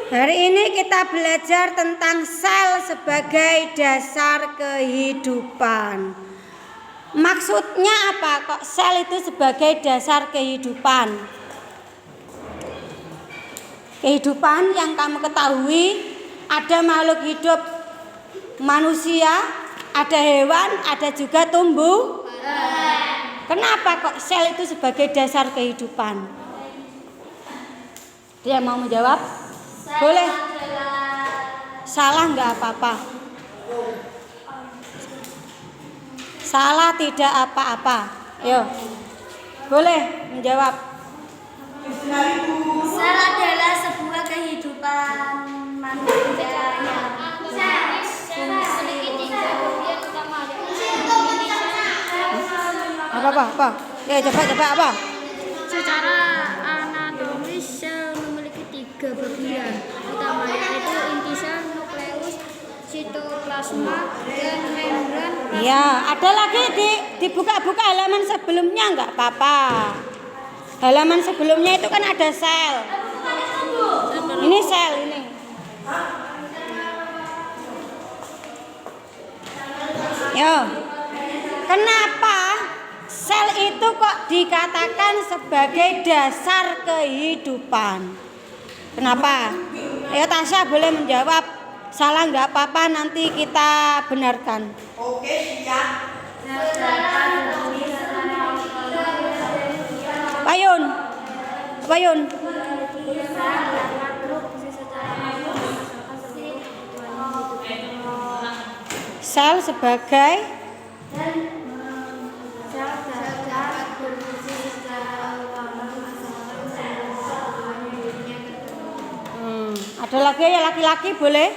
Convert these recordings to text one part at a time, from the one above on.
Hari ini kita belajar tentang sel sebagai dasar kehidupan. Maksudnya apa kok sel itu sebagai dasar kehidupan? Kehidupan yang kamu ketahui, ada makhluk hidup manusia, ada hewan, ada juga tumbuh. Kenapa kok sel itu sebagai dasar kehidupan? Dia mau menjawab? Boleh. Salah nggak apa-apa. Salah tidak apa-apa. Yo, boleh menjawab. Sel adalah sebuah kehidupan manusia yang Apa? Ya, coba apa? secara anatomis sel memiliki 3 bagian utama, yaitu inti sel, nukleus, sitoplasma, dan membran. Ya, ada lagi dibuka-buka halaman sebelumnya nggak apa-apa. Halaman sebelumnya itu kan ada sel. Ini sel ini. Yo, kenapa sel itu kok dikatakan sebagai dasar kehidupan? Kenapa? Ya, Tasya boleh menjawab. Salah nggak apa-apa, nanti kita benarkan. Oke, siap. Payun. Sel sebagai ada lagi ya laki-laki boleh?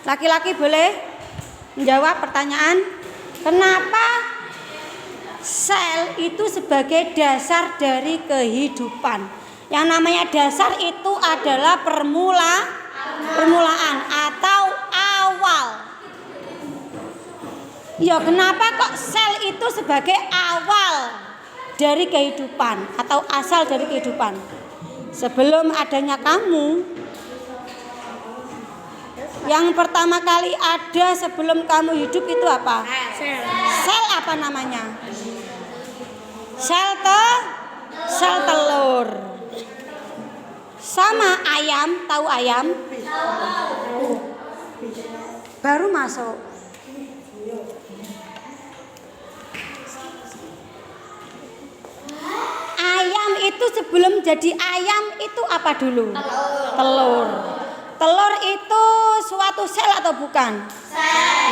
Laki-laki boleh menjawab pertanyaan. Kenapa sel itu sebagai dasar dari kehidupan? Yang namanya dasar itu adalah permulaan atau awal. Ya, kenapa kok sel itu sebagai awal dari kehidupan atau asal dari kehidupan? Sebelum adanya kamu, yang pertama kali ada sebelum kamu hidup itu apa? Sel apa namanya? Sel telur. Sama ayam, tahu ayam? Baru masuk. Ayam itu sebelum jadi ayam itu apa dulu? Telur. Telur itu suatu sel atau bukan?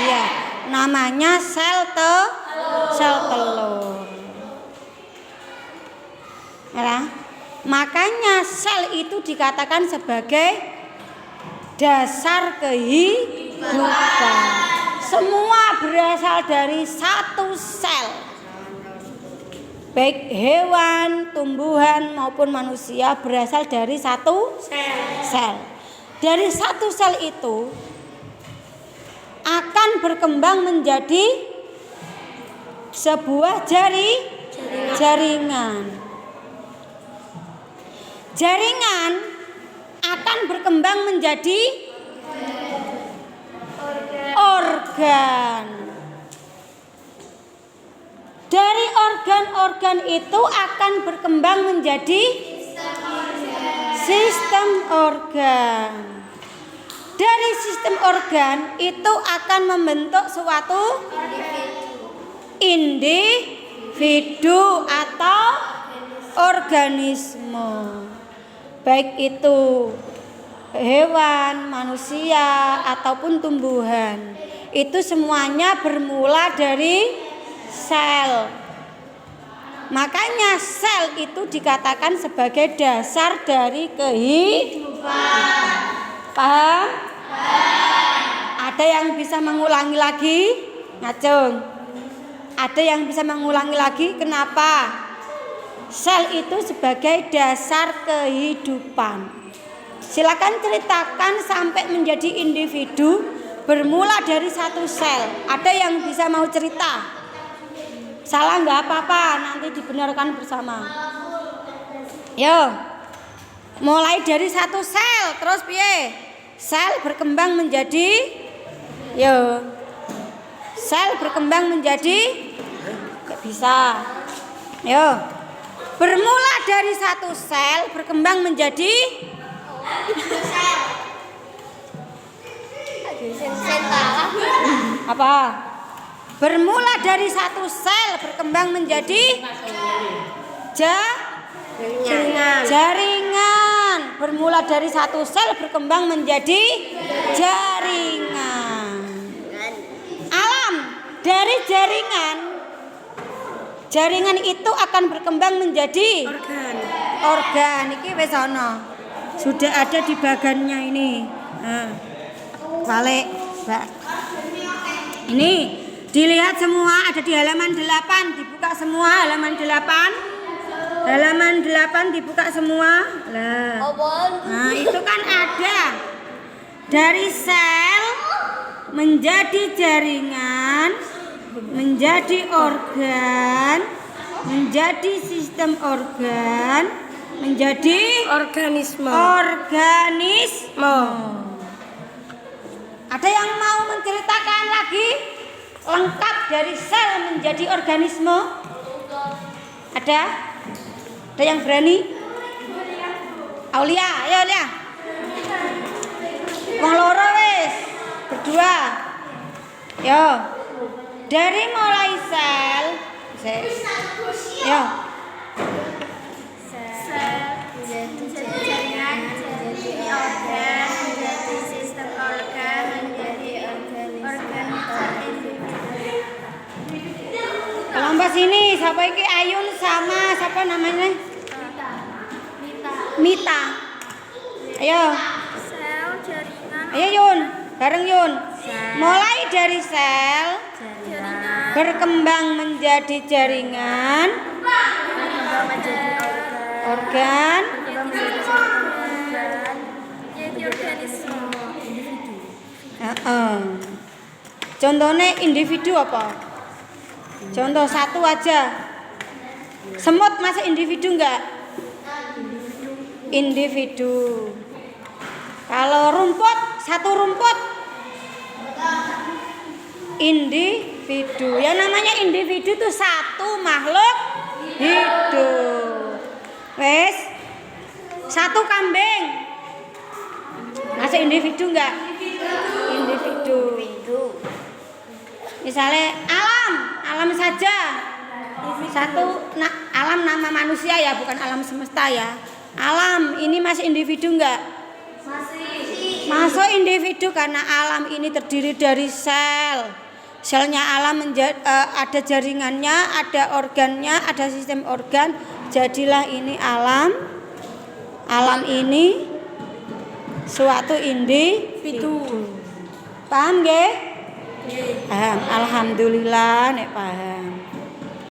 Iya, namanya sel telur. Ya, makanya sel itu dikatakan sebagai dasar kehidupan. Semua berasal dari satu sel. Baik hewan, tumbuhan maupun manusia berasal dari satu sel. Dari satu sel itu akan berkembang menjadi sebuah jaringan. Jaringan akan berkembang menjadi organ. Dari organ-organ itu akan berkembang menjadi sistem organ. Dari sistem organ itu akan membentuk suatu individu atau organisme. Baik itu hewan, manusia ataupun tumbuhan. Itu semuanya bermula dari sel. Makanya sel itu dikatakan sebagai dasar dari kehidupan. Paham? Ada yang bisa mengulangi lagi? Ngacung. Ada yang bisa mengulangi lagi? Kenapa sel itu sebagai dasar kehidupan? Silakan ceritakan sampai menjadi individu bermula dari satu sel. Ada yang bisa mau cerita? Salah nggak apa-apa, nanti dibenarkan bersama. Yo, Mulai dari satu sel, terus piye? Sel berkembang menjadi sel berkembang menjadi gak bisa. Bermula dari satu sel berkembang menjadi apa? Bermula dari satu sel berkembang menjadi jaringan. Bermula dari satu sel berkembang menjadi jaringan. Alam dari jaringan. Jaringan itu akan berkembang menjadi organ. Iki wis ana. Sudah ada di bagannya ini. Balik, Mbak. Ini dilihat semua, ada di halaman 8, dibuka semua halaman 8. Halaman 8 dibuka semua. Nah, itu kan ada dari sel menjadi jaringan, menjadi organ, menjadi sistem organ, menjadi organisme. Ada yang mau menceritakan lagi lengkap dari sel menjadi organisme? Ada? Ada yang berani? Aulia, ayo Aulia. Wong loro wis, berdua. Yo. Dari mulai sel. Yo. Sel menjadi jaringan, menjadi organ, menjadi sistem organ, menjadi organisme. Kelompok sini, siapa iki? Ayun sama siapa namanya? Mita. Ayo. Sel jaringan. Ayo Yun, bareng Yun. Mulai dari sel berkembang menjadi jaringan, organ, jadi organisme. Contohnya individu apa? Contoh satu aja. Semut masuk individu enggak? Individu. Kalau rumput, satu rumput individu. Yang namanya individu itu satu makhluk hidup. Wes, satu kambing masuk individu enggak? Individu. Misalnya alam saja. Satu alam nama manusia ya, bukan alam semesta ya. Alam ini masih individu enggak? Masuk individu karena alam ini terdiri dari sel. Selnya alam ada jaringannya, ada organnya, ada sistem organ. Jadilah ini alam. Alam ini suatu individu. Paham nggih? Paham. Alhamdulillah nek paham.